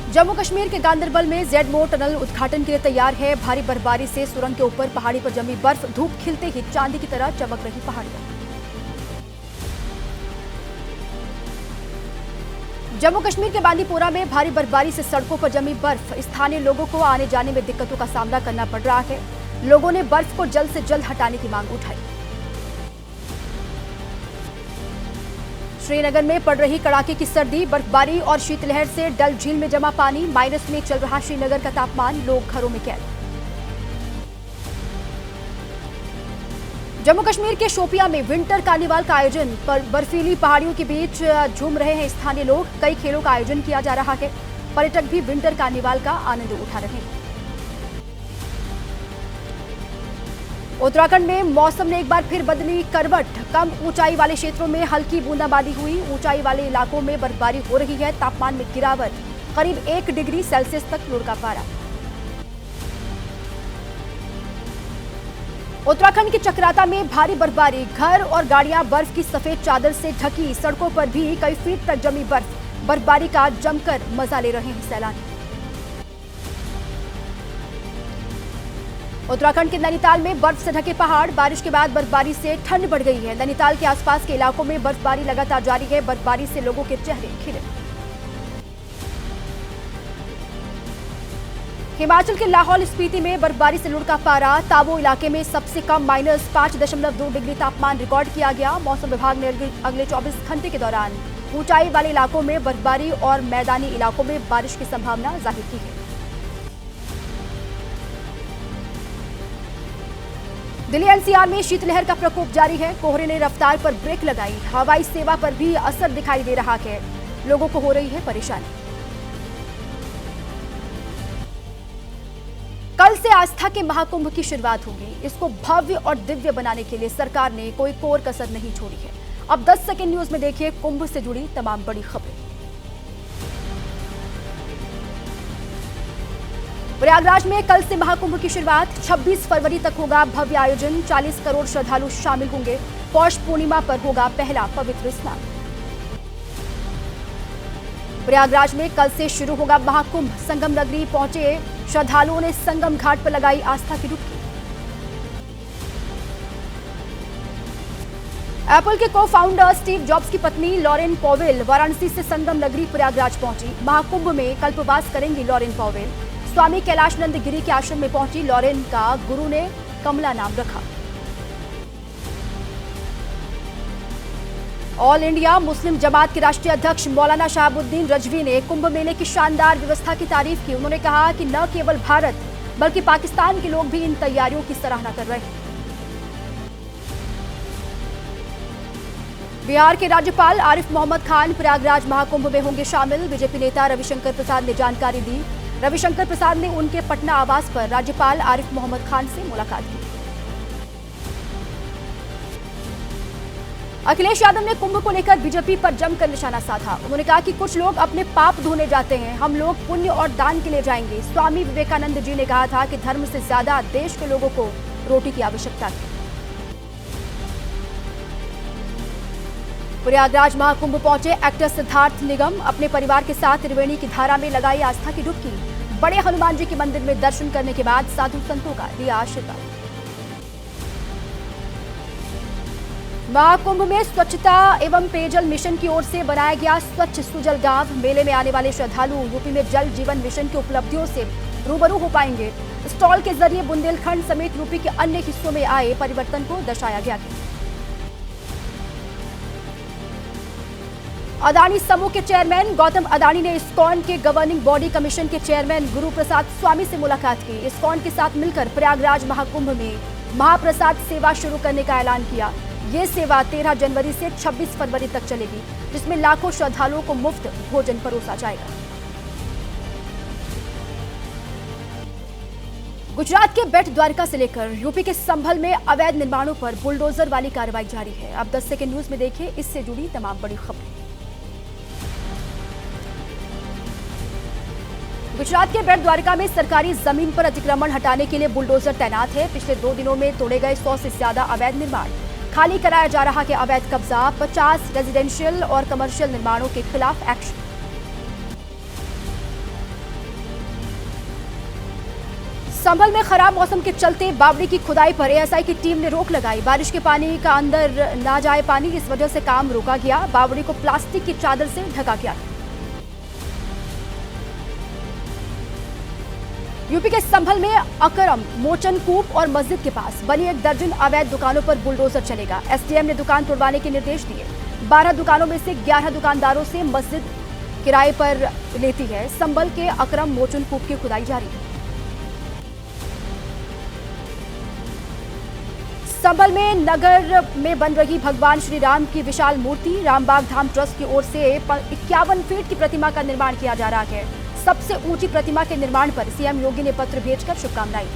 जम्मू कश्मीर के गांदरबल में जेड मोड़ टनल उद्घाटन के लिए तैयार है। भारी बर्फबारी से सुरंग के ऊपर पहाड़ी पर जमी बर्फ धूप खिलते ही चांदी की तरह चमक रही पहाड़ियां। जम्मू कश्मीर के बांदीपोरा में भारी बर्फबारी से सड़कों पर जमी बर्फ स्थानीय लोगों को आने जाने में दिक्कतों का सामना करना पड़ रहा है। लोगों ने बर्फ को जल्द से जल्द हटाने की मांग उठाई। श्रीनगर में पड़ रही कड़ाके की सर्दी, बर्फबारी और शीतलहर से डल झील में जमा पानी, माइनस में चल रहा श्रीनगर का तापमान, लोग घरों में कैद। जम्मू कश्मीर के शोपियां में विंटर कार्निवाल का आयोजन, पर बर्फीली पहाड़ियों के बीच झूम रहे हैं स्थानीय लोग। कई खेलों का आयोजन किया जा रहा है। पर्यटक भी विंटर कार्निवाल का आनंद उठा रहे हैं। उत्तराखंड में मौसम ने एक बार फिर बदली करवट। कम ऊंचाई वाले क्षेत्रों में हल्की बूंदाबांदी हुई। ऊंचाई वाले इलाकों में बर्फबारी हो रही है। तापमान में गिरावट, करीब 1 डिग्री सेल्सियस तक लुढ़का पारा। उत्तराखंड के चक्राता में भारी बर्फबारी, घर और गाड़ियां बर्फ की सफेद चादर से ढकी। सड़कों पर भी कई फीट तक जमी बर्फ। बर्फबारी का जमकर मजा ले रहे हैं सैलानी। उत्तराखंड के नैनीताल में बर्फ से ढके पहाड़, बारिश के बाद बर्फबारी से ठंड बढ़ गई है। नैनीताल के आसपास के इलाकों में बर्फबारी लगातार जारी है। बर्फबारी से लोगों के चेहरे खिले। हिमाचल के लाहौल स्पीति में बर्फबारी से लुढ़का पारा। ताबो इलाके में सबसे कम -5.2 डिग्री तापमान रिकॉर्ड किया गया। मौसम विभाग ने अगले 24 घंटे के दौरान ऊंचाई वाले इलाकों में बर्फबारी और मैदानी इलाकों में बारिश की संभावना जाहिर की है। दिल्ली एनसीआर में शीतलहर का प्रकोप जारी है। कोहरे ने रफ्तार पर ब्रेक लगाई। हवाई सेवा पर भी असर दिखाई दे रहा है। लोगों को हो रही है परेशानी। कल से आस्था के महाकुंभ की शुरुआत होगी। इसको भव्य और दिव्य बनाने के लिए सरकार ने कोई कोर कसर नहीं छोड़ी है। अब 10 सेकंड न्यूज में देखिए कुंभ से जुड़ी तमाम बड़ी खबरें। प्रयागराज में कल से महाकुंभ की शुरुआत। 26 फरवरी तक होगा भव्य आयोजन। 40 करोड़ श्रद्धालु शामिल होंगे। पौष पूर्णिमा पर होगा पहला पवित्र स्नान। प्रयागराज में कल से शुरू होगा महाकुंभ। संगम नगरी पहुंचे श्रद्धालुओं ने संगम घाट पर लगाई आस्था की डुबकी। एप्पल के को फाउंडर स्टीव जॉब्स की पत्नी लॉरेन पॉवेल वाराणसी से संगम नगरी प्रयागराज पहुंची। महाकुंभ में कल्पवास करेंगी लॉरेन पॉवेल। स्वामी कैलाशनंद गिरी के आश्रम में पहुंची लॉरेन का गुरु ने कमला नाम रखा। ऑल इंडिया मुस्लिम जमात के राष्ट्रीय अध्यक्ष मौलाना शहाबुद्दीन रजवी ने कुंभ मेले की शानदार व्यवस्था की तारीफ की। उन्होंने कहा कि न केवल भारत बल्कि पाकिस्तान के लोग भी इन तैयारियों की सराहना कर रहे हैं। बिहार के राज्यपाल आरिफ मोहम्मद खान प्रयागराज महाकुंभ में होंगे शामिल। बीजेपी नेता रविशंकर प्रसाद ने जानकारी दी। रविशंकर प्रसाद ने उनके पटना आवास पर राज्यपाल आरिफ मोहम्मद खान से मुलाकात की। अखिलेश यादव ने कुंभ को लेकर बीजेपी पर जमकर निशाना साधा। उन्होंने कहा कि कुछ लोग अपने पाप धोने जाते हैं, हम लोग पुण्य और दान के लिए जाएंगे। स्वामी विवेकानंद जी ने कहा था कि धर्म से ज्यादा देश के लोगों को रोटी की आवश्यकता है। प्रयागराज महाकुंभ पहुंचे एक्टर सिद्धार्थ निगम। अपने परिवार के साथ त्रिवेणी की धारा में लगाई आस्था की डुबकी। बड़े हनुमान जी के मंदिर में दर्शन करने के बाद साधु संतों का दिया आशीर्वाद। महाकुंभ में स्वच्छता एवं पेयजल मिशन की ओर से बनाया गया स्वच्छ सुजल गांव। मेले में आने वाले श्रद्धालु यूपी में जल जीवन मिशन की उपलब्धियों से रूबरू हो पाएंगे। स्टॉल के जरिए बुंदेलखंड समेत यूपी के अन्य हिस्सों में आए परिवर्तन को दर्शाया गया है। अदानी समूह के चेयरमैन गौतम अदानी ने इस्कॉन के गवर्निंग बॉडी कमीशन के चेयरमैन गुरु प्रसाद स्वामी से मुलाकात की। इस्कॉन के साथ मिलकर प्रयागराज महाकुंभ में महाप्रसाद सेवा शुरू करने का ऐलान किया। ये सेवा 13 जनवरी से 26 फरवरी तक चलेगी, जिसमें लाखों श्रद्धालुओं को मुफ्त भोजन परोसा जाएगा। गुजरात के बेट द्वारका से लेकर यूपी के संभल में अवैध निर्माणों पर बुलडोजर वाली कार्रवाई जारी है। अब 10 सेकंड न्यूज में देखिए इससे जुड़ी तमाम बड़ी खबरें। गुजरात के बेट द्वारका में सरकारी जमीन पर अतिक्रमण हटाने के लिए बुलडोजर तैनात है। पिछले 2 दिनों में तोड़े गए 100 से ज्यादा अवैध निर्माण। खाली कराया जा रहा है अवैध कब्जा। 50 रेजिडेंशियल और कमर्शियल निर्माणों के खिलाफ एक्शन। संभल में खराब मौसम के चलते बावड़ी की खुदाई पर एएसआई की टीम ने रोक लगाई। बारिश के पानी का अंदर ना जाए पानी, इस वजह से काम रोका गया। बावड़ी को प्लास्टिक की चादर से ढका गया। यूपी के संभल में अकरम, मोचन कूप और मस्जिद के पास बनी 1 दर्जन अवैध दुकानों पर बुलडोजर चलेगा। एसडीएम ने दुकान तोड़वाने के निर्देश दिए। 12 दुकानों में से 11 दुकानदारों से मस्जिद किराए पर लेती है। संभल के अकरम मोचन कूप की खुदाई जारी है। संभल में नगर में बन रही भगवान श्री राम की विशाल मूर्ति, रामबाग धाम ट्रस्ट की ओर से 51 फीट की प्रतिमा का निर्माण किया जा रहा है। सबसे ऊंची प्रतिमा के निर्माण पर सीएम योगी ने पत्र भेजकर शुभकामनाएं दी।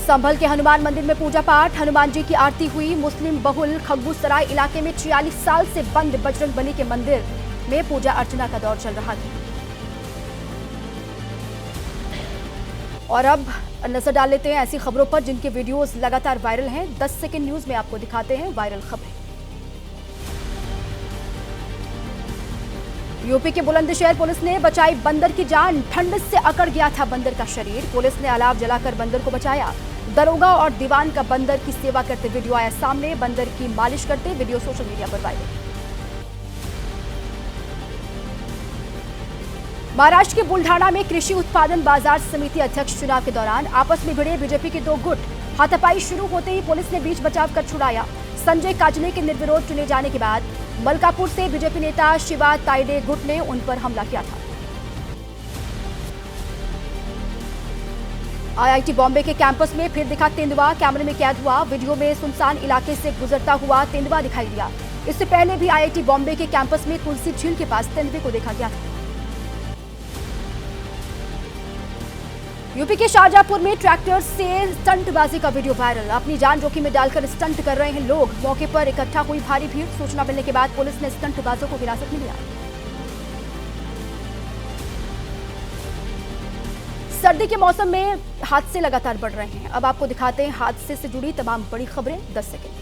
संभल के हनुमान मंदिर में पूजा पाठ, हनुमान जी की आरती हुई। मुस्लिम बहुल खगबूसराय इलाके में 46 साल से बंद बजरंगबली के मंदिर में पूजा अर्चना का दौर चल रहा है। और अब नजर डाल लेते हैं ऐसी खबरों पर जिनके वीडियोस लगातार वायरल हैं। 10 सेकंड न्यूज में आपको दिखाते हैं वायरल खबरें। यूपी के बुलंदशहर पुलिस ने बचाई बंदर की जान, ठंड से अकड़ गया था बंदर का शरीर। पुलिस ने अलाव जलाकर बंदर को बचाया। दरोगा और दीवान का बंदर की सेवा करते वीडियो आया सामने। बंदर की मालिश करते वीडियो सोशल मीडिया पर वायरल। महाराष्ट्र के बुल्ढाना में कृषि उत्पादन बाजार समिति अध्यक्ष चुनाव के दौरान आपस में भिड़े बीजेपी के 2 गुट। हाथापाई शुरू होते ही पुलिस ने बीच बचाव कर छुड़ाया। संजय काजले के निर्विरोध चुने जाने के बाद मलकापुर से बीजेपी नेता शिवा ताइडे गुट ने उन पर हमला किया था। आईआईटी बॉम्बे के कैंपस में फिर दिखा तेंदुआ, कैमरे में कैद हुआ। वीडियो में सुनसान इलाके से गुजरता हुआ तेंदुआ दिखाई दिया। इससे पहले भी आईआईटी बॉम्बे के कैंपस में तुलसी झील के पास तेंदुए को देखा गया था। यूपी के शाहजहांपुर में ट्रैक्टर से स्टंटबाजी का वीडियो वायरल। अपनी जान जोखिम में डालकर स्टंट कर रहे हैं लोग। मौके पर इकट्ठा हुई भारी भीड़। सूचना मिलने के बाद पुलिस ने स्टंटबाजों को हिरासत में लिया। सर्दी के मौसम में हादसे लगातार बढ़ रहे हैं। अब आपको दिखाते हैं हादसे से जुड़ी तमाम बड़ी खबरें। 10 सेकंड।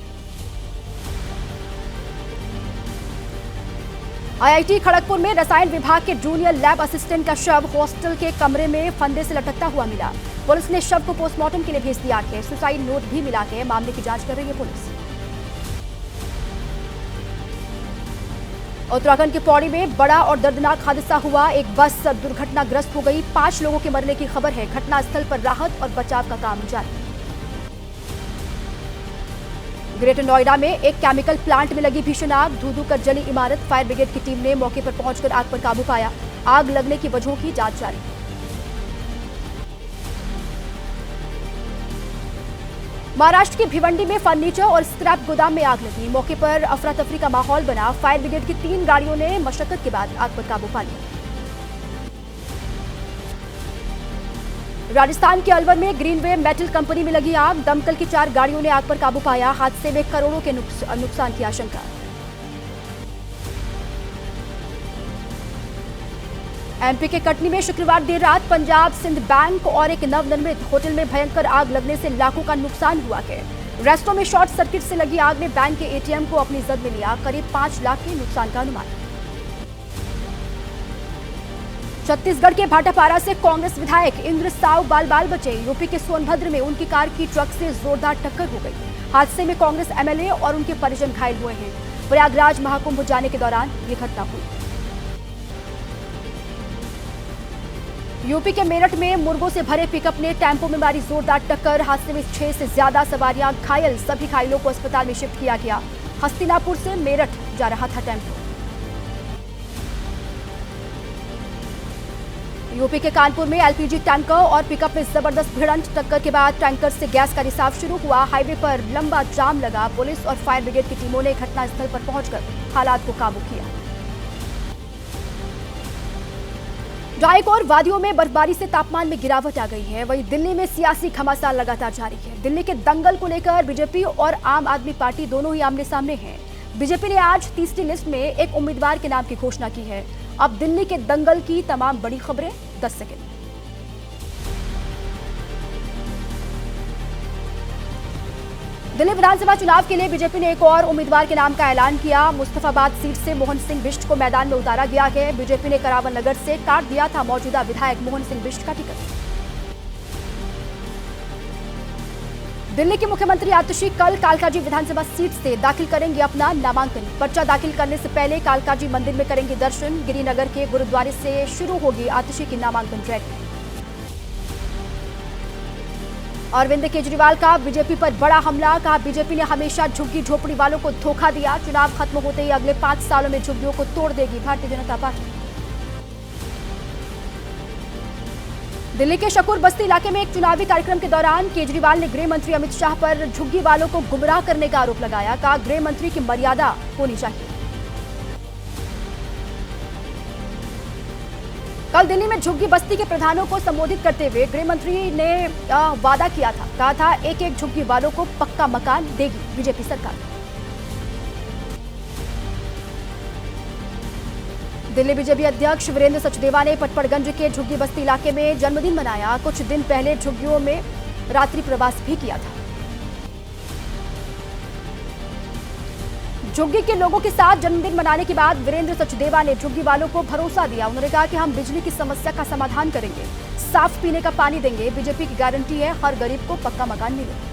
आईआईटी खड़गपुर में रसायन विभाग के जूनियर लैब असिस्टेंट का शव हॉस्टल के कमरे में फंदे से लटकता हुआ मिला। पुलिस ने शव को पोस्टमार्टम के लिए भेज दिया है। सुसाइड नोट भी मिला है। मामले की जांच कर रही है पुलिस। उत्तराखंड के पौड़ी में बड़ा और दर्दनाक हादसा हुआ। एक बस दुर्घटनाग्रस्त हो गई। 5 लोगों के मरने की खबर है। घटनास्थल पर राहत और बचाव का काम जारी। ग्रेटर नोएडा में एक केमिकल प्लांट में लगी भीषण आग, धू-धू कर जली इमारत। फायर ब्रिगेड की टीम ने मौके पर पहुंचकर आग पर काबू पाया। आग लगने की वजहों की जांच जारी। महाराष्ट्र के भिवंडी में फर्नीचर और स्क्रैप गोदाम में आग लगी। मौके पर अफरा तफरी का माहौल बना। फायर ब्रिगेड की 3 गाड़ियों ने मशक्कत के बाद आग पर काबू पा लिया। राजस्थान के अलवर में ग्रीनवे मेटल कंपनी में लगी आग। दमकल की 4 गाड़ियों ने आग पर काबू पाया। हादसे में करोड़ों के नुकसान की आशंका। एमपी के कटनी में शुक्रवार देर रात पंजाब सिंध बैंक और एक नवनिर्मित होटल में भयंकर आग लगने से लाखों का नुकसान हुआ है। रेस्टों में शॉर्ट सर्किट से लगी आग ने बैंक के एटीएम को अपनी जद में लिया। करीब 5 लाख के नुकसान का अनुमान। छत्तीसगढ़ के भाटापारा से कांग्रेस विधायक इंद्र साव बाल बचे। यूपी के सोनभद्र में उनकी कार की ट्रक से जोरदार टक्कर हो गई। हादसे में कांग्रेस एमएलए और उनके परिजन घायल हुए हैं। प्रयागराज महाकुंभ जाने के दौरान यह घटना हुई। यूपी के मेरठ में मुर्गों से भरे पिकअप ने टेम्पो में मारी जोरदार टक्कर। हादसे में 6 से ज्यादा सवारियां घायल। सभी घायलों को अस्पताल में शिफ्ट किया गया। हस्तिनापुर से मेरठ जा रहा था टेम्पो। यूपी के कानपुर में एलपीजी टैंकर और पिकअप में जबरदस्त भिड़ंत। टक्कर के बाद टैंकर से गैस का रिसाव शुरू हुआ। हाईवे पर लंबा जाम लगा। पुलिस और फायर ब्रिगेड की टीमों ने घटनास्थल पर पहुंचकर हालात को काबू किया। जहां एक और वादियों में बर्फबारी से तापमान में गिरावट आ गई है, वहीं दिल्ली में सियासी घमासान लगातार जारी है। दिल्ली के दंगल को लेकर बीजेपी और आम आदमी पार्टी दोनों ही आमने सामने हैं। बीजेपी ने आज तीसरी लिस्ट में एक उम्मीदवार के नाम की घोषणा की है। अब दिल्ली के दंगल की तमाम बड़ी खबरें 10 सेकंड। दिल्ली विधानसभा चुनाव के लिए बीजेपी ने एक और उम्मीदवार के नाम का ऐलान किया। मुस्तफाबाद सीट से मोहन सिंह बिष्ट को मैदान में उतारा गया है। बीजेपी ने करावल नगर से काट दिया था मौजूदा विधायक मोहन सिंह बिष्ट का टिकट। दिल्ली के मुख्यमंत्री आतिशी कल कालकाजी विधानसभा सीट से दाखिल करेंगे अपना नामांकन। पर्चा दाखिल करने से पहले कालकाजी मंदिर में करेंगे दर्शन। गिरिनगर के गुरुद्वारे से शुरू होगी आतिशी की नामांकन रैली। अरविंद केजरीवाल का बीजेपी पर बड़ा हमला। कहा बीजेपी ने हमेशा झुग्गी झोपड़ी वालों को धोखा दिया। चुनाव खत्म होते ही अगले 5 सालों में झुग्गियों को तोड़ देगी भारतीय जनता पार्टी। दिल्ली के शकूर बस्ती इलाके में एक चुनावी कार्यक्रम के दौरान केजरीवाल ने गृह मंत्री अमित शाह पर झुग्गी वालों को गुमराह करने का आरोप लगाया। कहा गृह मंत्री की मर्यादा होनी चाहिए। कल दिल्ली में झुग्गी बस्ती के प्रधानों को संबोधित करते हुए गृह मंत्री ने वादा किया था। कहा था एक एक झुग्गी वालों को पक्का मकान देगी बीजेपी सरकार। दिल्ली बीजेपी अध्यक्ष वीरेंद्र सचदेवा ने पटपड़गंज के झुग्गी बस्ती इलाके में जन्मदिन मनाया। कुछ दिन पहले झुग्गियों में रात्रि प्रवास भी किया था। झुग्गी के लोगों के साथ जन्मदिन मनाने के बाद वीरेंद्र सचदेवा ने झुग्गी वालों को भरोसा दिया। उन्होंने कहा कि हम बिजली की समस्या का समाधान करेंगे, साफ पीने का पानी देंगे। बीजेपी की गारंटी है हर गरीब को पक्का मकान मिले।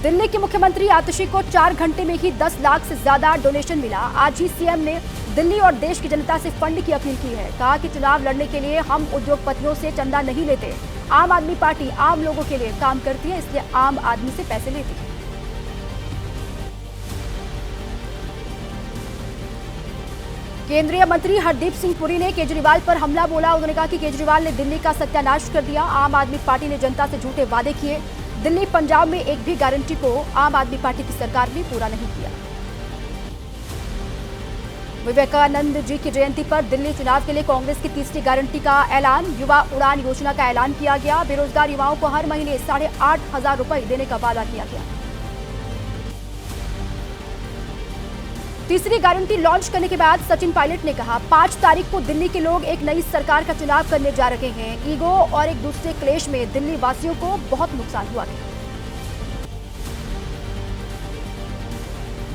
दिल्ली के मुख्यमंत्री आतिशी को 4 घंटे में ही 10 लाख से ज्यादा डोनेशन मिला। आज ही सीएम ने दिल्ली और देश की जनता से फंड की अपील की है। कहा कि चुनाव लड़ने के लिए हम उद्योगपतियों से चंदा नहीं लेते। आम आदमी पार्टी आम लोगों के लिए काम करती है, इसलिए आम आदमी से पैसे लेती है। केंद्रीय मंत्री हरदीप सिंह पुरी ने केजरीवाल पर हमला बोला। उन्होंने कहा कि केजरीवाल ने दिल्ली का सत्यानाश कर दिया। आम आदमी पार्टी ने जनता से झूठे वादे किए। दिल्ली पंजाब में एक भी गारंटी को आम आदमी पार्टी की सरकार ने पूरा नहीं किया। विवेकानंद जी की जयंती पर दिल्ली चुनाव के लिए कांग्रेस की तीसरी गारंटी का ऐलान। युवा उड़ान योजना का ऐलान किया गया। बेरोजगार युवाओं को हर महीने 8,500 रुपए देने का वादा किया गया। तीसरी गारंटी लॉन्च करने के बाद सचिन पायलट ने कहा 5 तारीख को दिल्ली के लोग एक नई सरकार का चुनाव करने जा रहे हैं। ईगो और एक दूसरे क्लेश में दिल्ली वासियों को बहुत नुकसान हुआ है।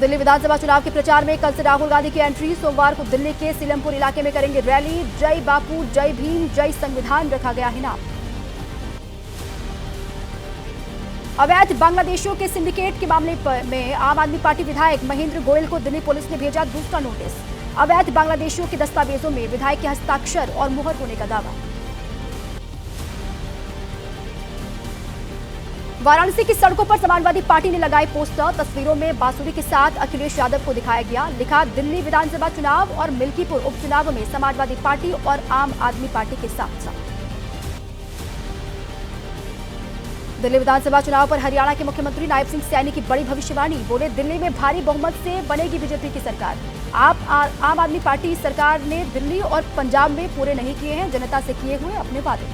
दिल्ली विधानसभा चुनाव के प्रचार में कल से राहुल गांधी की एंट्री। सोमवार को दिल्ली के सीलमपुर इलाके में करेंगे रैली। जय बापू, जय भीम, जय संविधान रखा गया है नाम। अवैध बांग्लादेशियों के सिंडिकेट के मामले में आम आदमी पार्टी विधायक महेंद्र गोयल को दिल्ली पुलिस ने भेजा दूसरा नोटिस। अवैध बांग्लादेशियों के दस्तावेजों में विधायक के हस्ताक्षर और मुहर होने का दावा। वाराणसी की सड़कों पर समाजवादी पार्टी ने लगाए पोस्टर। तस्वीरों में बांसुरी के साथ अखिलेश यादव को दिखाया गया। लिखा दिल्ली विधानसभा चुनाव और मिल्कीपुर उपचुनाव में समाजवादी पार्टी और आम आदमी पार्टी के साथ साथ। दिल्ली विधानसभा चुनाव पर हरियाणा के मुख्यमंत्री नायब सिंह सैनी की बड़ी भविष्यवाणी। बोले दिल्ली में भारी बहुमत से बनेगी बीजेपी की सरकार। आम आदमी पार्टी सरकार ने दिल्ली और पंजाब में पूरे नहीं किए हैं जनता से किए हुए अपने वादे।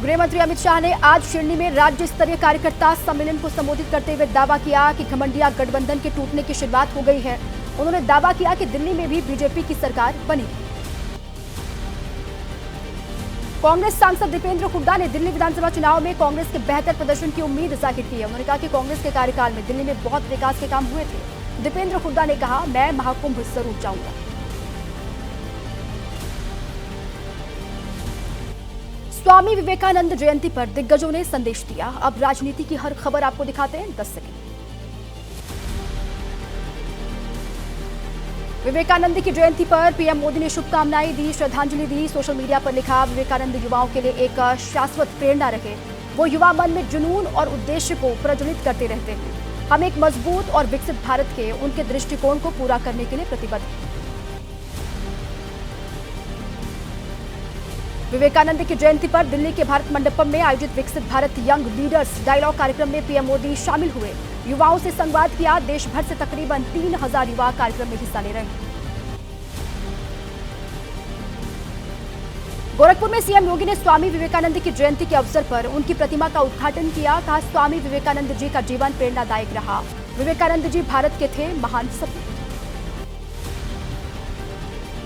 गृह मंत्री अमित शाह ने आज शिरडी में राज्य स्तरीय कार्यकर्ता सम्मेलन को संबोधित करते हुए दावा किया कि घमंडिया गठबंधन के टूटने की शुरुआत हो गई है। उन्होंने दावा किया कि दिल्ली में भी बीजेपी की सरकार बनेगी। कांग्रेस सांसद दीपेंद्र हुड्डा ने दिल्ली विधानसभा चुनाव में कांग्रेस के बेहतर प्रदर्शन की उम्मीद जाहिर की है। उन्होंने कहा कि कांग्रेस के कार्यकाल में दिल्ली में बहुत विकास के काम हुए थे। दीपेंद्र हुड्डा ने कहा मैं महाकुंभ जरूर जाऊंगा। स्वामी विवेकानंद जयंती पर दिग्गजों ने संदेश दिया। अब राजनीति की हर खबर आपको दिखाते हैं 10 सेकंड। विवेकानंद की जयंती पर पीएम मोदी ने शुभकामनाएं दी, श्रद्धांजलि दी। सोशल मीडिया पर लिखा विवेकानंद युवाओं के लिए एक शाश्वत प्रेरणा रहे। वो युवा मन में जुनून और उद्देश्य को प्रज्वलित करते रहते हैं। हम एक मजबूत और विकसित भारत के उनके दृष्टिकोण को पूरा करने के लिए प्रतिबद्ध हैं। विवेकानंद की जयंती पर दिल्ली के भारत मंडपम में आयोजित विकसित भारत यंग लीडर्स डायलॉग कार्यक्रम में पीएम मोदी शामिल हुए। युवाओं से संवाद किया। देश भर से तकरीबन 3000 युवा कार्यक्रम में हिस्सा ले रहे हैं। गोरखपुर में सीएम योगी ने स्वामी विवेकानंद की जयंती के अवसर पर उनकी प्रतिमा का उद्घाटन किया। कहा स्वामी विवेकानंद जी का जीवन प्रेरणादायक रहा। विवेकानंद जी भारत के थे महान सपूत।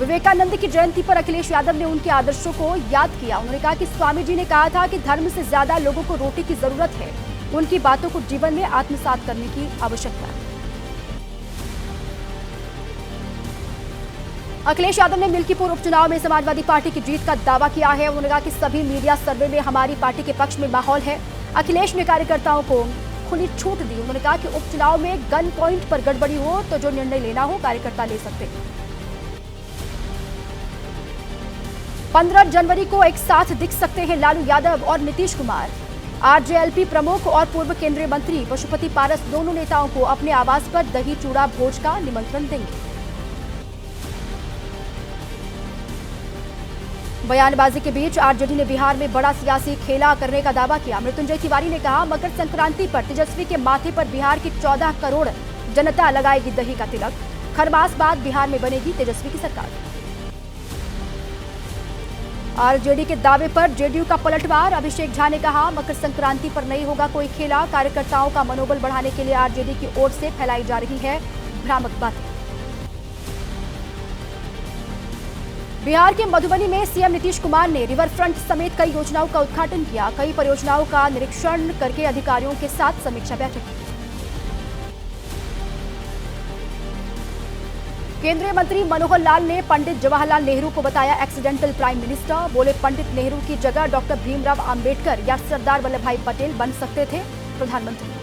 विवेकानंद की जयंती पर अखिलेश यादव ने उनके आदर्शों को याद किया। उन्होंने कहा कि स्वामी जी ने कहा था कि धर्म से ज्यादा लोगों को रोटी की जरूरत है। उनकी बातों को जीवन में आत्मसात करने की आवश्यकता है। अखिलेश यादव ने मिल्कीपुर उपचुनाव में समाजवादी पार्टी की जीत का दावा किया है। उन्होंने कहा कि सभी मीडिया सर्वे में हमारी पार्टी के पक्ष में माहौल है। अखिलेश ने कार्यकर्ताओं को खुली छूट दी। उन्होंने कहा कि उपचुनाव में गन पॉइंट पर गड़बड़ी हो तो जो निर्णय लेना हो कार्यकर्ता ले सकते हैं। 15 जनवरी को एक साथ दिख सकते हैं लालू यादव और नीतीश कुमार। आरजेएलपी प्रमुख और पूर्व केंद्रीय मंत्री पशुपति पारस दोनों नेताओं को अपने आवास पर दही चूड़ा भोज का निमंत्रण देंगे। बयानबाजी के बीच आरजेडी ने बिहार में बड़ा सियासी खेला करने का दावा किया। मृत्युंजय तिवारी ने कहा, मकर संक्रांति पर तेजस्वी के माथे पर बिहार की 14 करोड़ जनता लगाएगी दही का तिलक। खरमास बाद बिहार में बनेगी तेजस्वी की सरकार। आरजेडी के दावे पर जेडीयू का पलटवार। अभिषेक झा ने कहा, मकर संक्रांति पर नहीं होगा कोई खेला। कार्यकर्ताओं का मनोबल बढ़ाने के लिए आरजेडी की ओर से फैलाई जा रही है भ्रामक बातें। बिहार के मधुबनी में सीएम नीतीश कुमार ने रिवर फ्रंट समेत कई योजनाओं का उद्घाटन किया। कई परियोजनाओं का निरीक्षण करके अधिकारियों के साथ समीक्षा बैठक की। केंद्रीय मंत्री मनोहर लाल ने पंडित जवाहरलाल नेहरू को बताया एक्सीडेंटल प्राइम मिनिस्टर। बोले, पंडित नेहरू की जगह डॉक्टर भीमराव अंबेडकर या सरदार वल्लभ भाई पटेल बन सकते थे प्रधानमंत्री।